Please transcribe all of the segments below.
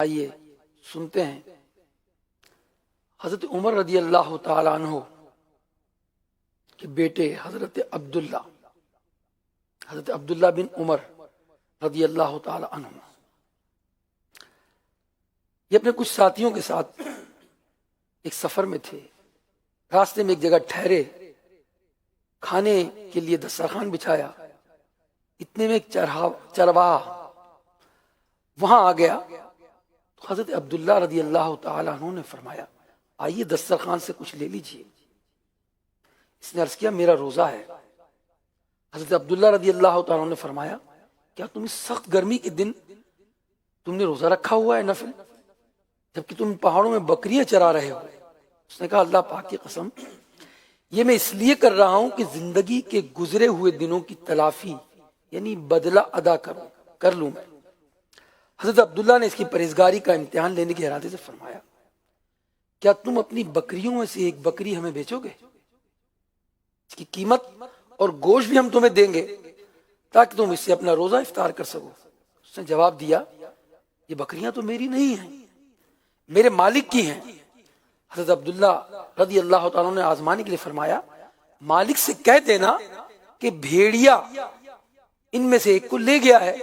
آئیے سنتے ہیں حضرت عمر رضی اللہ تعالیٰ عنہ کے بیٹے حضرت عبداللہ بن عمر رضی اللہ تعالیٰ عنہ یہ اپنے کچھ ساتھیوں کے ساتھ ایک سفر میں تھے۔ راستے میں ایک جگہ ٹھہرے، کھانے کے لیے دسترخوان بچھایا، اتنے میں ایک چرواہا وہاں آ گیا۔ حضرت عبداللہ رضی اللہ تعالیٰ عنہ نے فرمایا آئیے دسترخوان سے کچھ لے لیجئے۔ اس نے عرض کیا میرا روزہ ہے۔ حضرت عبداللہ رضی اللہ تعالیٰ عنہ نے فرمایا کیا تم اس سخت گرمی کے دن تم نے روزہ رکھا ہوا ہے نفل، جبکہ تم پہاڑوں میں بکریاں چرا رہے ہو؟ اس نے کہا اللہ پاک کی قسم یہ میں اس لیے کر رہا ہوں کہ زندگی کے گزرے ہوئے دنوں کی تلافی یعنی بدلہ ادا کر لوں میں۔ حضرت عبداللہ نے اس کی پرہیزگاری کا امتحان لینے کے ارادے سے فرمایا کیا تم اپنی بکریوں میں سے ایک بکری ہمیں بیچو گے؟ اس کی قیمت اور گوشت بھی ہم تمہیں دیں گے تاکہ تم اس سے اپنا روزہ افطار کر سکو۔ اس نے جواب دیا یہ بکریاں تو میری نہیں ہیں، میرے مالک کی ہیں۔ حضرت عبداللہ رضی اللہ تعالیٰ نے آزمانے کے لیے فرمایا مالک سے کہہ دینا کہ بھیڑیا ان میں سے ایک کو لے گیا ہے۔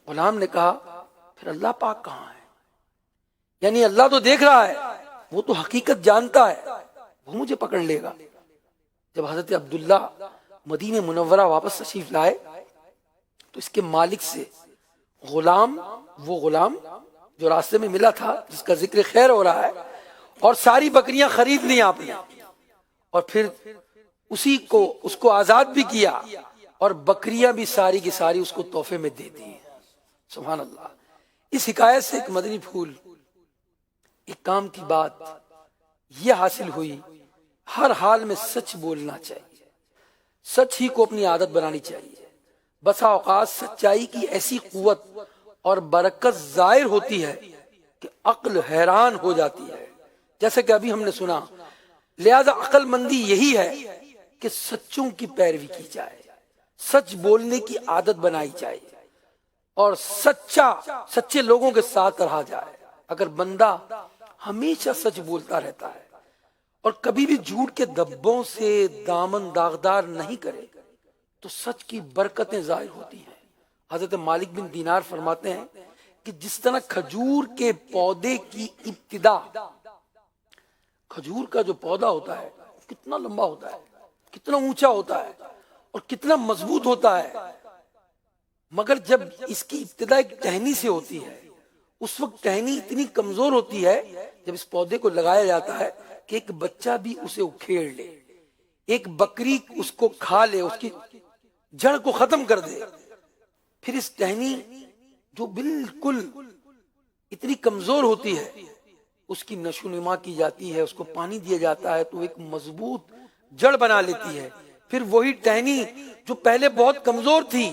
غلام نے کہا پھر اللہ پاک کہاں ہے؟ یعنی اللہ تو دیکھ رہا ہے، وہ تو حقیقت جانتا ہے، وہ مجھے پکڑ لے گا۔ جب حضرت عبداللہ مدینہ منورہ واپس تشریف لائے تو اس کے مالک سے وہ غلام جو راستے میں ملا تھا جس کا ذکر خیر ہو رہا ہے اور ساری بکریاں خرید لی آپ نے اور پھر اس کو آزاد بھی کیا اور بکریاں بھی ساری کی ساری اس کو تحفے میں دے دی۔ سبحان اللہ۔ اس حکایت سے ایک مدنی پھول، ایک کام کی بات یہ حاصل ہوئی ہر حال میں سچ بولنا چاہیے، سچ ہی کو اپنی عادت بنانی چاہیے۔ بسا اوقات سچائی کی ایسی قوت اور برکت ظاہر ہوتی ہے کہ عقل حیران ہو جاتی ہے، جیسے کہ ابھی ہم نے سنا۔ لہذا عقل مندی یہی ہے کہ سچوں کی پیروی کی جائے، سچ بولنے کی عادت بنائی جائے اور سچے لوگوں کے ساتھ رہا جائے۔ اگر بندہ ہمیشہ سچ بولتا رہتا ہے اور کبھی بھی جھوٹ کے دبوں سے دامن داغدار نہیں کرے تو سچ کی برکتیں ظاہر ہوتی ہیں۔ حضرت مالک بن دینار فرماتے ہیں کہ جس طرح کھجور کے پودے کی ابتدا، کھجور کا جو پودا ہوتا ہے کتنا لمبا ہوتا ہے، کتنا اونچا ہوتا ہے اور کتنا مضبوط ہوتا ہے، مگر جب اس کی ابتدا ایک ٹہنی سے ہوتی ہے اس وقت ٹہنی اتنی کمزور ہوتی ہے جب اس پودے کو لگایا جاتا ہے کہ ایک بچہ بھی اسے اکھیڑ لے، ایک بکری اس کو کھا لے، اس کی جڑ کو ختم کر دے، پھر اس ٹہنی جو بالکل اتنی کمزور ہوتی ہے اس کی نشو نما کی جاتی ہے، اس کو پانی دیا جاتا ہے تو ایک مضبوط جڑ بنا لیتی ہے۔ پھر وہی ٹہنی جو پہلے بہت کمزور تھی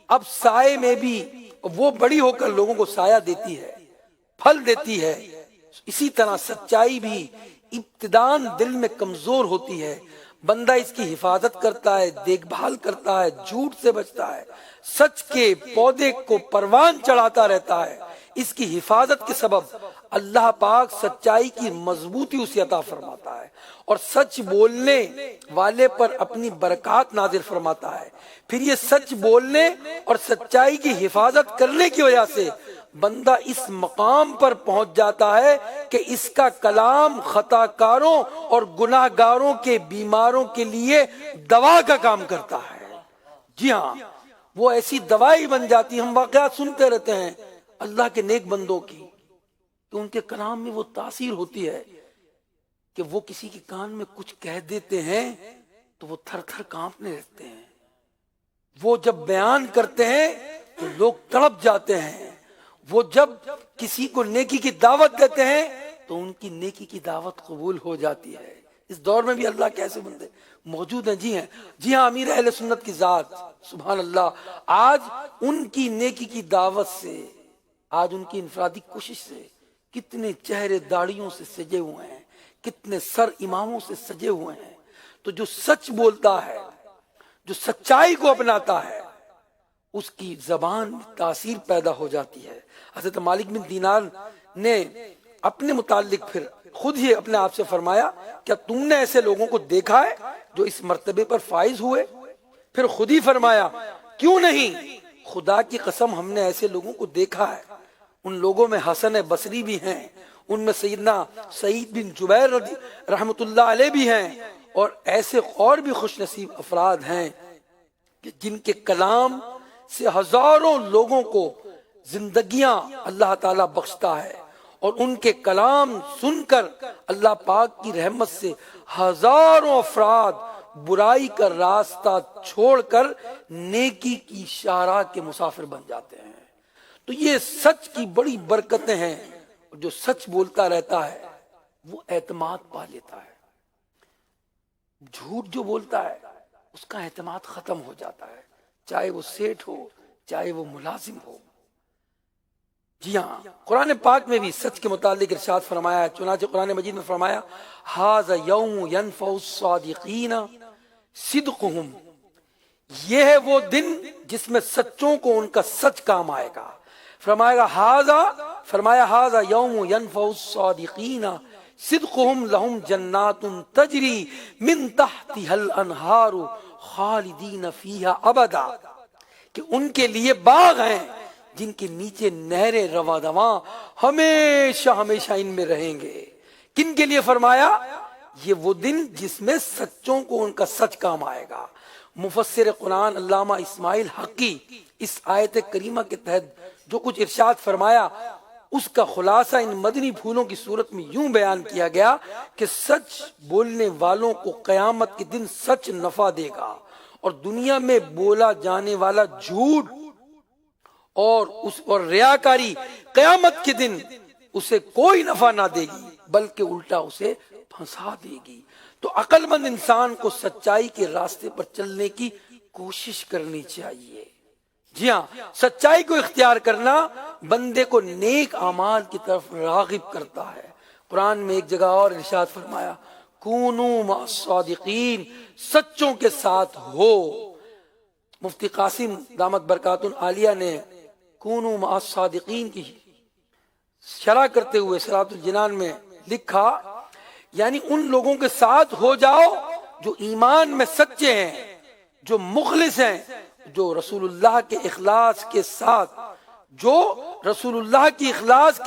اب سائے میں بھی وہ بڑی ہو کر لوگوں کو سایہ دیتی ہے، پھل دیتی ہے۔ اسی طرح سچائی بھی ابتداً دل میں کمزور ہوتی ہے، بندہ اس کی حفاظت کرتا ہے، دیکھ بھال کرتا ہے، جھوٹ سے بچتا ہے، سچ کے پودے کو پروان چڑھاتا رہتا ہے۔ اس کی حفاظت کے سبب اللہ پاک سچائی کی مضبوطی اسے عطا فرماتا ہے اور سچ بولنے والے پر اپنی برکات نازل فرماتا ہے۔ پھر یہ سچ بولنے اور سچائی کی حفاظت کرنے کی وجہ سے بندہ اس مقام پر پہنچ جاتا ہے کہ اس کا کلام خطا کاروں اور گناہ گاروں کے بیماروں کے لیے دوا کا کام کرتا ہے۔ جی ہاں، وہ ایسی دوائی بن جاتی۔ ہم واقعات سنتے رہتے ہیں اللہ کے نیک بندوں کی کہ ان کے کلام میں وہ تاثیر ہوتی ہے کہ وہ کسی کے کان میں کچھ کہہ دیتے ہیں تو وہ تھر تھر کانپنے لگتے ہیں، وہ جب بیان کرتے ہیں تو لوگ تڑپ جاتے ہیں، وہ جب کسی کو نیکی کی دعوت دیتے ہیں تو ان کی نیکی کی دعوت قبول ہو جاتی ہے۔ اس دور میں بھی اللہ کے ایسے بندے موجود ہیں۔ جی ہاں، امیر اہل سنت کی ذات سبحان اللہ، آج ان کی نیکی کی دعوت سے، آج ان کی انفرادی کوشش سے کتنے چہرے داڑیوں سے سجے ہوئے ہیں، کتنے سر اماموں سے سجے ہوئے ہیں۔ تو جو سچ بولتا ہے، جو سچائی کو اپناتا ہے، اس کی زبان میں تاثیر پیدا ہو جاتی ہے۔ حضرت مالک بن دینار نے اپنے متعلق پھر خود ہی اپنے آپ سے فرمایا، کیا تم نے ایسے لوگوں کو دیکھا ہے جو اس مرتبے پر فائز ہوئے؟ پھر خود ہی فرمایا، کیوں نہیں، خدا کی قسم ہم نے ایسے لوگوں کو دیکھا ہے۔ ان لوگوں میں حسن بصری بھی ہیں، ان میں سیدنا سعید بن جبیر رحمت اللہ علیہ بھی ہیں، اور ایسے اور بھی خوش نصیب افراد ہیں کہ جن کے کلام سے ہزاروں لوگوں کو زندگیاں اللہ تعالیٰ بخشتا ہے، اور ان کے کلام سن کر اللہ پاک کی رحمت سے ہزاروں افراد برائی کا راستہ چھوڑ کر نیکی کی شاہراہ کے مسافر بن جاتے ہیں۔ تو یہ سچ کی بڑی برکتیں ہیں، جو سچ بولتا رہتا ہے وہ اعتماد پا لیتا ہے۔ جھوٹ جو بولتا ہے اس کا اعتماد ختم ہو جاتا ہے، چاہے وہ سیٹھ ہو چاہے وہ ملازم ہو۔ جی ہاں، قرآن پاک میں بھی سچ کے متعلق ارشاد فرمایا، چنانچہ قرآن مجید میں فرمایا، ھذا یوم ینفع الصادقین صدقہم، یہ ہے وہ دن جس میں سچوں کو ان کا سچ کام آئے گا۔ فرمایا ھذا یوم ینفع الصادقین صدقہم لہم جنات تجری من تحتها الانہار خالدین فیہا ابدا، کہ ان کے لیے باغ ہیں جن کے نیچے نہریں رواں دواں ہمیشہ ہمیشہ ان میں رہیں گے۔ کن کے لیے فرمایا؟ یہ وہ دن جس میں سچوں کو ان کا سچ کام آئے گا۔ مفسر قرآن علامہ اسماعیل حقی اس آیت کریمہ کے تحت جو کچھ ارشاد فرمایا اس کا خلاصہ ان مدنی پھولوں کی صورت میں یوں بیان کیا گیا کہ سچ بولنے والوں کو قیامت کے دن سچ نفع دے گا، اور دنیا میں بولا جانے والا جھوٹ اور ریاکاری قیامت کے دن اسے کوئی نفع نہ دے گی بلکہ الٹا اسے پھنسا دے گی۔ تو عقل مند انسان کو سچائی کے راستے پر چلنے کی کوشش کرنی چاہیے۔ جی ہاں، سچائی کو اختیار کرنا بندے کو نیک اعمال کی طرف راغب کرتا ہے۔ قرآن میں ایک جگہ اور ارشاد فرمایا، کونوا مع الصادقین، سچوں کے ساتھ ہو۔ مفتی قاسم دامت برکات العالیہ نے کونوا مع الصادقین کی شرح کرتے ہوئے صراط الجنان میں لکھا، یعنی ان لوگوں کے ساتھ ہو جاؤ جو ایمان میں سچے ہیں، جو مخلص ہیں، جو رسول اللہ کے اخلاص کے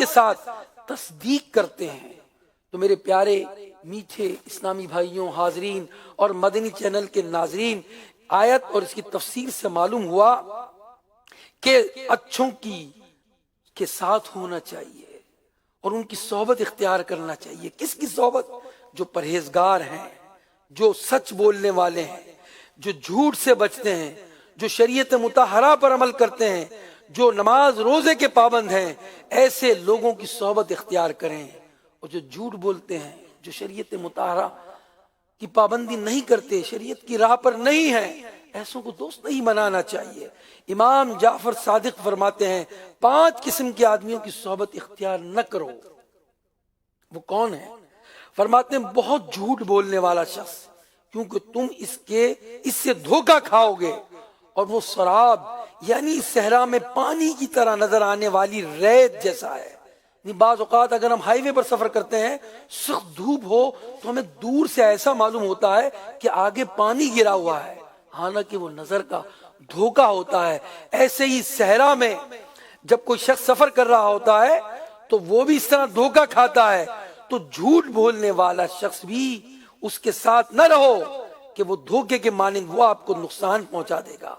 ساتھ تصدیق کرتے ہیں۔ تو میرے پیارے میٹھے اسلامی بھائیوں، حاضرین اور مدنی چینل کے ناظرین، آیت اور اس کی تفسیر سے معلوم ہوا کہ اچھوں کے ساتھ ہونا چاہیے اور ان کی صحبت اختیار کرنا چاہیے۔ کس کی صحبت؟ جو پرہیزگار ہیں، جو سچ بولنے والے ہیں، جو جھوٹ سے بچتے ہیں، جو شریعت مطہرہ پر عمل کرتے ہیں، جو نماز روزے کے پابند ہیں، ایسے لوگوں کی صحبت اختیار کریں۔ اور جو جھوٹ بولتے ہیں، جو شریعت مطہرہ کی پابندی نہیں کرتے، شریعت کی راہ پر نہیں ہے، ایسوں کو دوست نہیں بنانا چاہیے۔ امام جعفر صادق فرماتے ہیں 5 قسم کے آدمیوں کی صحبت اختیار نہ کرو۔ وہ کون ہے؟ فرماتے ہیں بہت جھوٹ بولنے والا شخص، کیونکہ تم اس سے دھوکہ کھاؤ گے، اور وہ سراب یعنی صحرا میں پانی کی طرح نظر آنے والی ریت جیسا ہے۔ بعض اوقات اگر ہم ہائی وے پر سفر کرتے ہیں، سخت دھوپ ہو تو ہمیں دور سے ایسا معلوم ہوتا ہے کہ آگے پانی گرا ہوا ہے، حالانکہ وہ نظر کا دھوکہ ہوتا ہے۔ ایسے ہی صحرا میں جب کوئی شخص سفر کر رہا ہوتا ہے تو وہ بھی اس طرح دھوکہ کھاتا ہے۔ تو جھوٹ بولنے والا شخص بھی اس کے ساتھ نہ رہو کہ وہ دھوکے کے مانند وہ آپ کو نقصان پہنچا دے گا،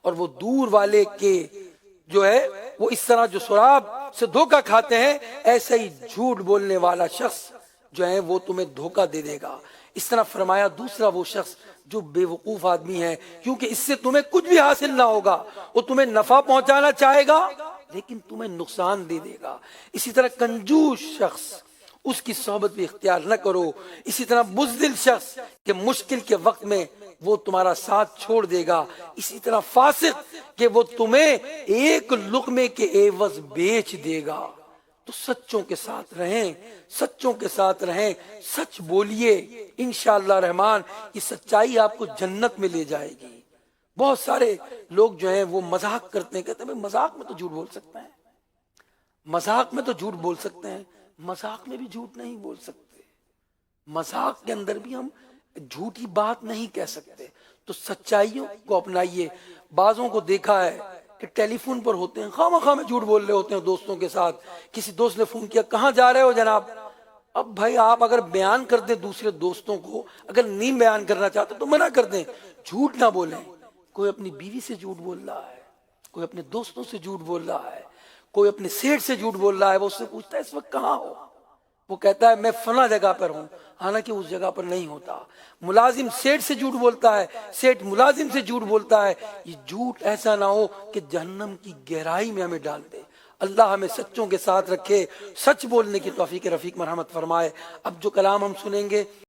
اور وہ دور والے کے جو ہے وہ اس طرح جو سراب سے دھوکہ کھاتے ہیں، ایسے ہی جھوٹ بولنے والا شخص جو ہے وہ تمہیں دھوکہ دے دے گا۔ اس طرح فرمایا دوسرا وہ شخص جو بے وقوف آدمی ہے، کیونکہ اس سے تمہیں کچھ بھی حاصل نہ ہوگا، وہ تمہیں نفع پہنچانا چاہے گا لیکن تمہیں نقصان دے دے گا۔ اسی طرح کنجوس شخص، اس کی صحبت بھی اختیار نہ کرو۔ اسی طرح بزدل شخص کہ مشکل کے وقت میں وہ تمہارا ساتھ چھوڑ دے گا۔ اسی طرح فاسق کہ وہ تمہیں ایک لقمے کے عوض بیچ دے گا۔ تو سچوں کے ساتھ رہیں، سچوں کے ساتھ رہیں، سچ بولیے، انشاءاللہ رحمان یہ سچائی آپ کو جنت میں لے جائے گی۔ بہت سارے لوگ جو ہیں وہ مذاق کرتے ہیں، کہتے ہیں مذاق میں تو جھوٹ بول سکتے ہیں، مذاق میں تو جھوٹ بول سکتے ہیں، مذاق میں بھی جھوٹ نہیں بول سکتے، مذاق کے اندر بھی ہم جھوٹی بات نہیں کہہ سکتے۔ تو سچائیوں کو اپنائیے۔ بعضوں کو دیکھا ہے کہ ٹیلی فون پر ہوتے ہیں، خواہ میں جھوٹ بول رہے ہوتے ہیں دوستوں کے ساتھ۔ کسی دوست نے فون کیا، کہاں جا رہے ہو جناب؟ اب بھائی آپ اگر بیان کر دیں دوسرے دوستوں کو، اگر نہیں بیان کرنا چاہتے تو منع کر دیں، جھوٹ نہ بولیں۔ کوئی اپنی بیوی سے جھوٹ بول رہا ہے، کوئی اپنے دوستوں سے جھوٹ بول رہا ہے، کوئی اپنے سیٹ سے جھوٹ بول رہا ہے، وہ اس سے پوچھتا ہے اس وقت کہاں ہو؟ وہ کہتا ہے میں فلاں جگہ پر ہوں، حالانکہ اس جگہ پر نہیں ہوتا۔ ملازم سیٹ سے جھوٹ بولتا ہے، سیٹ ملازم سے جھوٹ بولتا ہے۔ یہ جھوٹ ایسا نہ ہو کہ جہنم کی گہرائی میں ہمیں ڈال دے۔ اللہ ہمیں سچوں کے ساتھ رکھے، سچ بولنے کی توفیق رفیق مرحمت فرمائے۔ اب جو کلام ہم سنیں گے